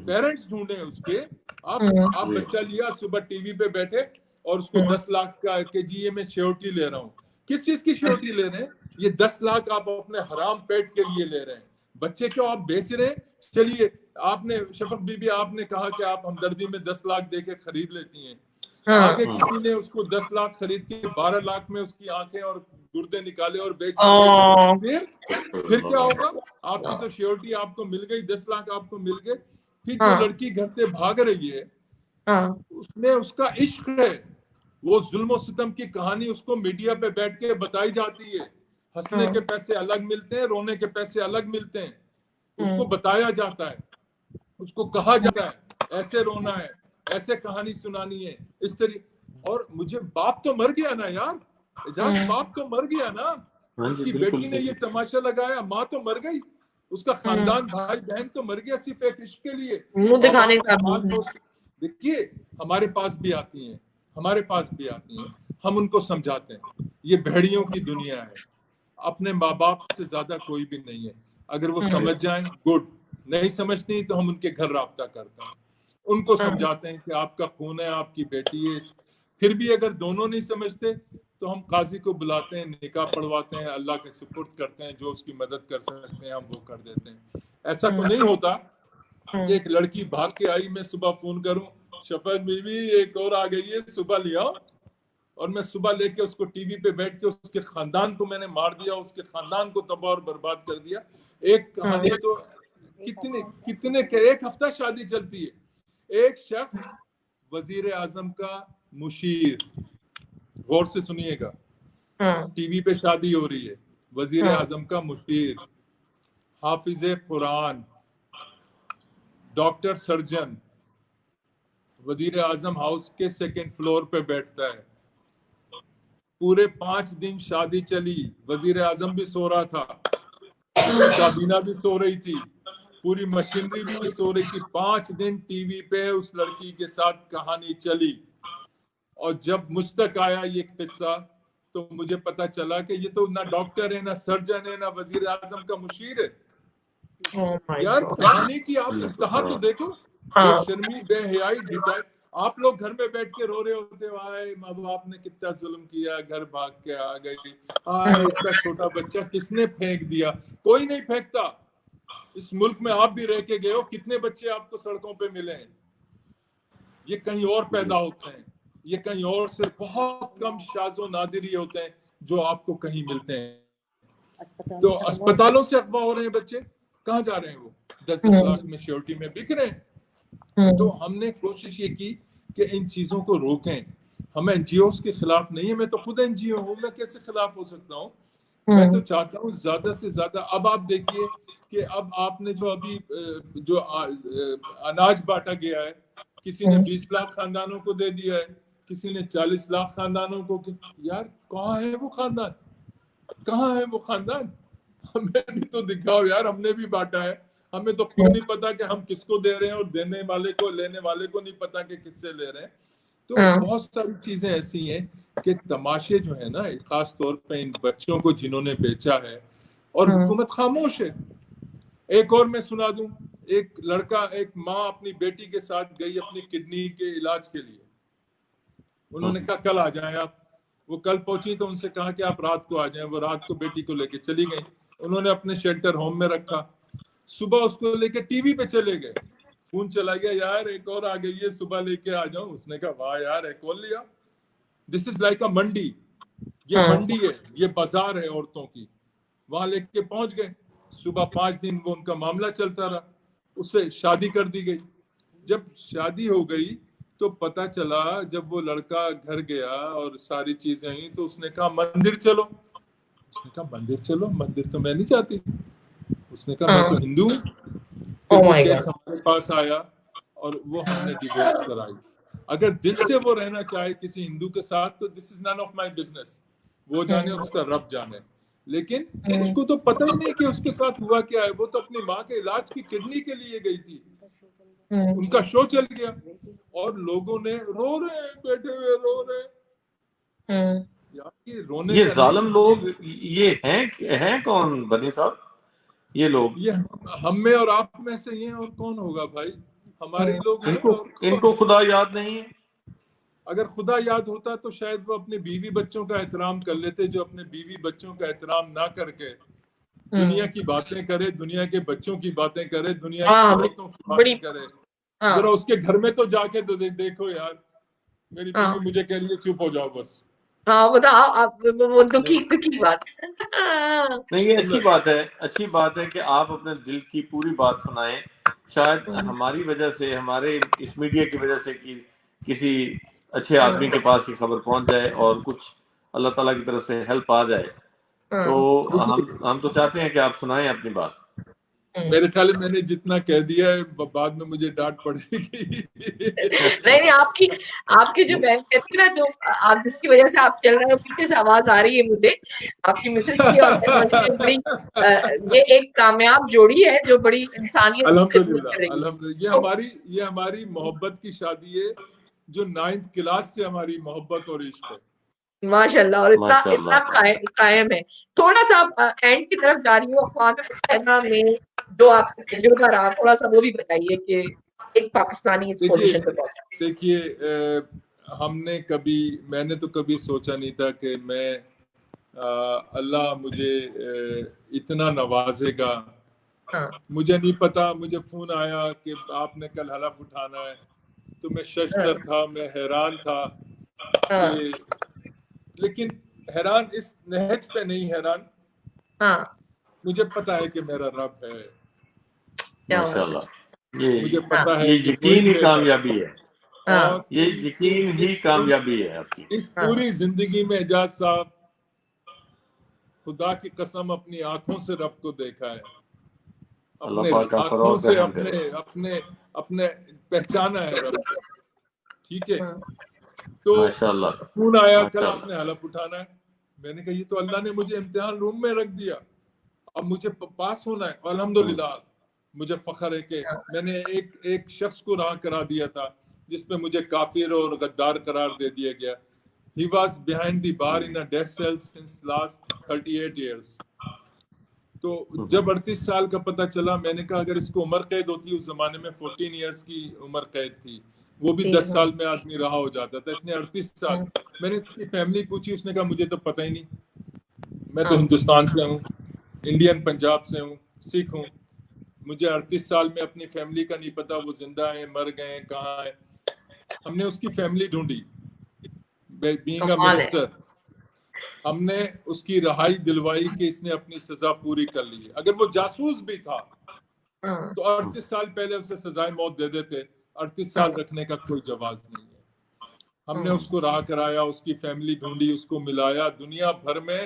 پیرنٹس ڈھونڈیں اس کے. آپ بچہ لیا, صبح ٹی وی پہ بیٹھے اور اس کو 10 لاکھ کا کہ جی یہ میں شیورٹی لے رہا ہوں. کس چیز کی شیورٹی لے رہے ہیں؟ یہ 10 لاکھ آپ اپنے حرام پیٹ کے لیے لے رہے ہیں. بچے کیوں آپ بیچ رہے ہیں؟ چلیے آپ نے, شفق بی بی آپ نے کہا کہ آپ ہمدردی میں 10 لاکھ دے کے خرید لیتی ہیں. آگے کسی نے اس کو 10 لاکھ خرید کے 12 لاکھ میں اس کی آنکھیں اور گردے نکالے اور بیچ دیے, پھر کیا ہوگا؟ آپ کی تو شیورٹی آپ کو مل گئی, 10 لاکھ آپ کو مل گئے. پھر جو لڑکی گھر سے بھاگ رہی ہے اس میں اس کا عشق ہے, وہ ظلم و ستم کی کہانی اس کو میڈیا پہ بیٹھ کے بتائی جاتی ہے. ہنسنے کے پیسے الگ ملتے ہیں, رونے کے پیسے الگ ملتے ہیں. اس کو بتایا جاتا ہے, اس کو کہا جاتا ہے ایسے رونا ہے, ایسے کہانی سنانی ہے, اس طریقے. اور مجھے باپ تو مر گیا نا یار, اجاز باپ تو مر گیا نا, اس کی بیٹی نے یہ تماشا لگایا, ماں تو مر گئی, اس کا خاندان بھائی بہن تو مر گیا صرف ایک عشق کے لیے. دیکھیے ہمارے پاس بھی آتی ہیں, ہم ان کو سمجھاتے ہیں یہ بھیڑیوں کی دنیا ہے. اپنے ماں باپ سے زیادہ کوئی بھی نہیں ہے. اگر وہ سمجھ جائیں گڈ, نہیں سمجھتی تو ہم ان کے گھر رابطہ کرتے ہیں, ان کو سمجھاتے ہیں کہ آپ کا خون ہے, آپ کی بیٹی ہے. پھر بھی اگر دونوں نہیں سمجھتے تو ہم قاضی کو بلاتے ہیں, نکاح پڑھواتے ہیں, اللہ کے سپرد کرتے ہیں, جو اس کی مدد کر سکتے ہیں ہم وہ کر دیتے ہیں. ایسا تو نہیں ہوتا کہ ایک لڑکی بھاگ کے آئی, میں صبح فون کروں شفقت بیوی ایک اور آ گئی ہے صبح لے آؤ, اور میں صبح لے کے اس کو ٹی وی پہ بیٹھ کے اس کے خاندان کو میں نے مار دیا, اس کے خاندان کو تباہ اور برباد کر دیا. ایک کہانی تو کتنے ایک ہفتہ شادی چلتی ہے. ایک شخص وزیر اعظم کا مشیر, غور سے سنیے گا, ٹی وی پہ شادی ہو رہی ہے, وزیر اعظم کا مشیر, حافظ قرآن, ڈاکٹر سرجن, وزیر اعظم ہاؤس کے 2nd فلور پہ بیٹھتا ہے. پورے 5 دن شادی چلی, وزیر اعظم بھی سو رہا تھا, کابینہ بھی سو رہی تھی, پوری مشینری بھی سو رہی تھی. 5 دن ٹی وی پہ اس لڑکی کے ساتھ کہانی چلی, اور جب مجھ تک آیا یہ قصہ تو مجھے پتا چلا کہ یہ تو نہ ڈاکٹر ہے, نہ سرجن ہے, نہ وزیر اعظم کا مشیر ہے. یار کہانی کی آپ انتہا تو دیکھو, بے شرمی, بے حیائی, ڈٹائی. آپ لوگ گھر میں بیٹھ کے رو رہے ہوتے, آئے ماں باپ نے کتنا ظلم کیا, گھر بھاگ کے آ گئی, آئے اتنا چھوٹا بچہ کس نے پھینک دیا. کوئی نہیں پھینکتا. اس ملک میں آپ بھی رہ کے گئے ہو, کتنے بچے آپ کو سڑکوں پہ ملے ہیں. یہ کہیں اور پیدا ہوتے ہیں, یہ کہیں اور سے بہت کم شاذ و نادر ہی ہوتے ہیں جو آپ کو کہیں ملتے ہیں. تو اسپتالوں سے اغوا ہو رہے ہیں بچے, کہاں جا رہے ہیں وہ؟ 10 لاکھ میں شیورٹی میں بک رہے ہیں. تو ہم نے کوشش یہ کی کہ ان چیزوں کو روکیں. ہم این جی اوز کے خلاف نہیں ہیں, میں تو خود این جی او ہوں, میں کیسے خلاف ہو سکتا ہوں. میں تو چاہتا ہوں زیادہ سے زیادہ. اب آپ دیکھیے کہ اب آپ نے جو ابھی جو اناج بانٹا گیا ہے, کسی نے 20 لاکھ خاندانوں کو دے دیا ہے, کسی نے 40 لاکھ خاندانوں کو. یار کہاں ہے وہ خاندان, کہاں ہے وہ خاندان؟ ہمیں بھی تو دکھاؤ یار, ہم نے بھی بانٹا ہے. ہمیں تو خود نہیں پتا کہ ہم کس کو دے رہے ہیں, اور دینے والے کو, لینے والے کو نہیں پتا کہ کس سے لے رہے ہیں. تو بہت ساری چیزیں ایسی ہیں کہ تماشے جو ہے نا, خاص طور پہ ان بچوں کو جنہوں نے بیچا ہے, اور حکومت خاموش ہے. ایک اور میں سنا دوں, ایک لڑکا, ایک ماں اپنی بیٹی کے ساتھ گئی اپنی کڈنی کے علاج کے لیے. انہوں نے کہا کل آ جائیں آپ. وہ کل پہنچی تو ان سے کہا کہ آپ رات کو آ جائیں. وہ رات کو بیٹی کو لے کے چلی گئی. انہوں نے اپنے شیلٹر ہوم میں رکھا. صبح اس کو لے کے ٹی وی پہ چلے گئے. فون چلا گیا, یار ایک اور آ گئی ہے, صبح لے کے آ جاؤں. اس نے کہا واہ یار, ایک اور لیا. دس از لائک اے منڈی. یہ منڈی ہے, یہ بازار ہے عورتوں کی. وہاں لے کے پہنچ گئے. صبح 5 دن وہ ان کا معاملہ چلتا رہا. اس سے شادی کر دی گئی. جب شادی ہو گئی تو پتا چلا, جب وہ لڑکا گھر گیا اور ساری چیزیں ہوئی, تو اس نے کہا مندر چلو. اس نے کہا مندر چلو, مندر تو میں نہیں جاتی. اس نے کہا میں تو ہندو ہوں. پھر وہ کیس ہمارے پاس آیا اور وہ ہم نے ڈیوورس کرائی. اگر دل سے وہ رہنا چاہے کسی ہندو کے ساتھ تو دس از نن آف مائی بزنس. وہ جانے, اس کا رب جانے. لیکن اس کو تو پتہ ہی نہیں کہ اس کے ساتھ ہوا کیا ہے. وہ تو اپنی ماں کے علاج کی کڈنی کے لیے گئی تھی. ان کا شو چل گیا اور لوگوں نے رو رہے ہیں, بیٹھے ہوئے رو رہے ہیں. یہ ظالم لوگ یہ ہیں کون بنی صاحب؟ یہ لوگ یہ ہم میں اور آپ میں سے ہی ہیں, اور کون ہوگا بھائی؟ ہمارے لوگ ہیں. ان کو خدا یاد نہیں ہے. اگر خدا یاد ہوتا تو شاید وہ اپنے بیوی بچوں کا احترام کر لیتے. جو اپنے بیوی بچوں کا احترام نہ کر کے دنیا کی باتیں کرے, دنیا کے بچوں کی باتیں کرے, دنیا کی عورتوں کی باتیں کرے. ذرا اس کے گھر میں تو جا کے دیکھو یار. میری بیوی مجھے کہہ رہی ہے چپ ہو جاؤ بس. ہاں وہ دکھی بات. نہیں, یہ اچھی بات ہے, اچھی بات ہے کہ آپ اپنے دل کی پوری بات سنائیں. شاید ہماری وجہ سے, ہمارے اس میڈیا کی وجہ سے کسی اچھے آدمی کے پاس یہ خبر پہنچ جائے اور کچھ اللہ تعالیٰ کی طرف سے ہیلپ آ جائے. تو ہم تو چاہتے ہیں کہ آپ سنائیں اپنی بات. میرے خیال میں نے جتنا کہہ دیا ہے, بعد میں مجھے ڈانٹ پڑے گی. نہیں, آپ کی جو بہن کہتی نا, جو آپ جس کی وجہ سے آپ چل رہے ہیں, پیچھے سے آواز آ رہی ہے مجھے آپ کی مسز کی. اور بڑی یہ ایک کامیاب جوڑی ہے جو بڑی انسانیت. الحمدللہ, یہ ہماری محبت کی شادی ہے, جو 9th کلاس سے ہماری محبت اور عشق ہے. ماشاءاللہ، اور اتنا اتنا قائم ہے. تھوڑا سا اینڈ کی طرف جا رہی ہوں، اقوام متحدہ میں جو آپ کا تجربہ رہا تھوڑا سا وہ بھی بتائیے کہ ایک پاکستانی اس پوزیشن پہ پہنچا. دیکھیے میں نے تو کبھی سوچا نہیں تھا کہ میں اللہ مجھے اتنا نوازے گا. مجھے نہیں پتا، مجھے فون آیا کہ آپ نے کل حلف اٹھانا ہے، تو میں ششدر تھا، میں حیران تھا کہ، لیکن حیران اس نہج پہ نہیں حیران، مجھے پتا ہے کہ میرا رب ہے. ماشاءاللہ، مجھے پتا ہے یہ یقین ہی کامیابی ہے. اور یہ یقین ہی کامیابی ہے آپ کی. اس پوری زندگی میں اعجاز صاحب خدا کی قسم اپنی آنکھوں سے رب کو دیکھا ہے، اپنے آنکھوں سے اپنے پہچانا ہے رب. ٹھیک ہے، تو فون آیا کل آپ نے حلف اٹھانا ہے. میں نے کہا یہ تو اللہ نے مجھے امتحان روم میں رکھ دیا، اب مجھے پاس ہونا ہے. الحمدللہ مجھے فخر ہے کہ میں نے ایک شخص کو راہ کرا دیا تھا جس پہ مجھے کافر اور غدار قرار دے دیا گیا. He was behind the bar in a death cell since last 38 years. تو جب 38 سال کا پتہ چلا، میں نے کہا اگر اس کو عمر قید ہوتی، اس زمانے میں 14 ایئرس کی عمر قید تھی، وہ بھی 10 سال میں آدمی رہا ہو جاتا تھا، اس نے 38 سال. میں نے اس کی فیملی پوچھی، اس نے کہا مجھے تو پتہ ہی نہیں، میں تو ہندوستان سے ہوں، انڈین پنجاب سے ہوں، سکھ ہوں، مجھے 38 سال میں اپنی فیملی کا نہیں پتا، وہ زندہ ہیں، مر گئے ہیں، کہاں ہیں. ہم نے اس کی family Dhondy, being a minister, ہم نے اس کی رہائی دلوائی کہ اس نے اپنی سزا پوری کر لی ہے. اگر وہ جاسوس بھی تھا تو 38 سال پہلے اسے سزائے موت دے دیتے. 38 سال رکھنے کا کوئی جواز نہیں ہے. ہم نے اس کو راہ کرایا، اس کی فیملی ڈھونڈی، اس کو ملایا. دنیا بھر میں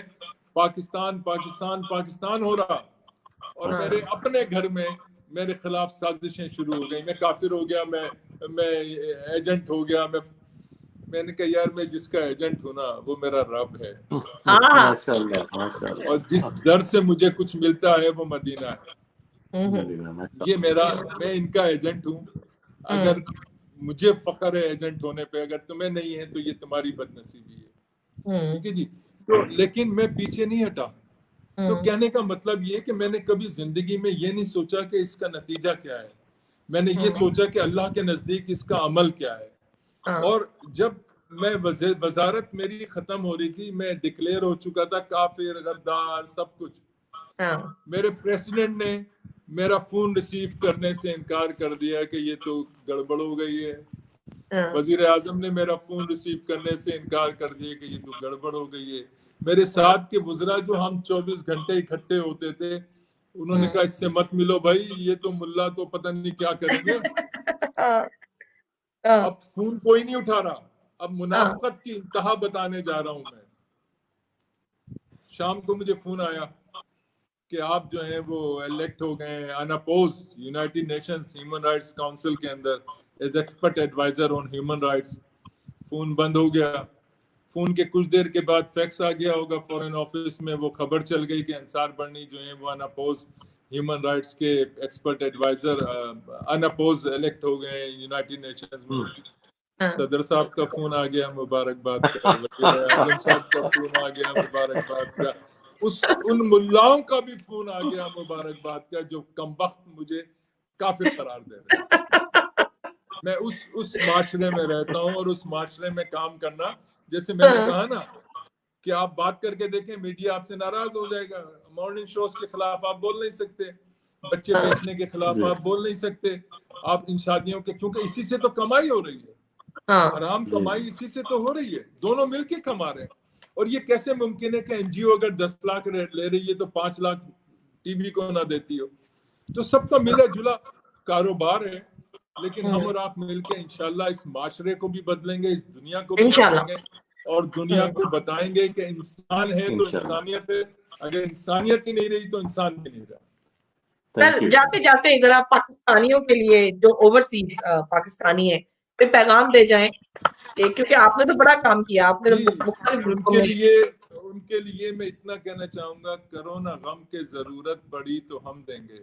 پاکستان پاکستان پاکستان ہو رہا، اور میرے اپنے گھر میں میرے خلاف سازشیں شروع ہو گئی. میں کافر ہو گیا، میں ایجنٹ ہو گیا. میں نے کہا یار میں جس کا ایجنٹ ہوں نا وہ میرا رب ہے، اور جس در سے مجھے کچھ ملتا ہے وہ مدینہ ہے. یہ میں ان کا ایجنٹ ہوں. اگر مجھے فخر ہے ایجنٹ ہونے پہ، اگر تمہیں نہیں ہے تو یہ تمہاری بد نصیبی ہے. ٹھیک ہے جی. تو لیکن میں پیچھے نہیں ہٹا. تو کہنے کا مطلب یہ کہ میں نے کبھی زندگی میں یہ نہیں سوچا کہ اس کا نتیجہ کیا ہے. میں نے یہ سوچا کہ اللہ کے نزدیک اس کا عمل کیا ہے. اور جب میں وزارت میری ختم ہو رہی تھی، میں ڈکلیئر ہو چکا تھا کافر، غدار، سب کچھ. میرے پریسیڈنٹ نے میرا فون ریسیو کرنے سے انکار کر دیا کہ یہ تو گڑبڑ ہو گئی ہے. وزیر اعظم نے میرا فون ریسیو کرنے سے انکار کر دیا کہ یہ تو گڑبڑ ہو گئی ہے. میرے ساتھ کے وزراء جو ہم 24 گھنٹے اکٹھے ہوتے تھے، انہوں نے کہا اس سے مت ملو بھائی، یہ تو ملا تو پتہ نہیں کیا کریں گے. اب فون کوئی نہیں اٹھا رہا. اب منافقت کی انتہا بتانے جا رہا ہوں میں. شام کو مجھے فون آیا کہ آپ جو ہیں وہ الیکٹ ہو گئے ہیں unopposed United Nations Human Rights Council کے اندر as expert adviser on human rights. Phone بند ہو گیا. فون کے کچھ دیر کے بعد فیکس آ گیا ہوگا فورن آفس میں، وہ خبر چل گئی کہ انصار برنی جو ہیں وہ اناپوز ہیومن رائٹس کے ایکسپرٹ ایڈوائزر اناپوز الیکٹ ہو گئے ہیں یونائٹڈ نیشنز میں. صدر صاحب کا فون آ گیا مبارکباد کا، وزیر اعظم صاحب کا فون آ گیا مبارکباد کا، ان ملاؤں کا بھی فون آ گیا مبارکباد کا جو کمبخت مجھے کافر قرار دے رہے ہیں. میں اس معاشرے میں رہتا ہوں، اور اس معاشرے میں کام کرنا، جیسے میں نے کہا نا کہ آپ بات کر کے دیکھیں، میڈیا آپ سے ناراض ہو جائے گا. مارننگ شوز کے خلاف آپ بول نہیں سکتے، بچے بیچنے کے خلاف آپ بول نہیں سکتے، آپ ان شادیوں کے، کیونکہ اسی سے تو کمائی ہو رہی ہے، حرام کمائی اسی سے تو ہو رہی ہے، دونوں مل کے کما رہے ہیں. اور یہ کیسے ممکن ہے کہ این جی او اگر 10 لاکھ لے رہی ہے تو 5 لاکھ ٹی وی کو نہ دیتی ہو؟ تو سب کا ملا جلا کاروبار ہے. لیکن ہم اور آپ مل کے انشاءاللہ اس معاشرے کو بھی بدلیں گے، اس دنیا کو بھی بدلیں گے، اور دنیا کو بتائیں گے کہ انسان ہے تو انسانیت ہے، اگر انسانیت ہی نہیں رہی تو انسان بھی نہیں رہا. سر جاتے جاتے ادھر آپ پاکستانیوں کے لیے جو اوورسیز پاکستانی ہیں پہ پیغام دے جائیں، کیونکہ آپ نے تو بڑا کام کیا، آپ نے مختلف ملکوں میں. ان کے لیے میں اتنا کہنا چاہوں گا، کرو نہ غم کے ضرورت پڑی تو ہم دیں گے.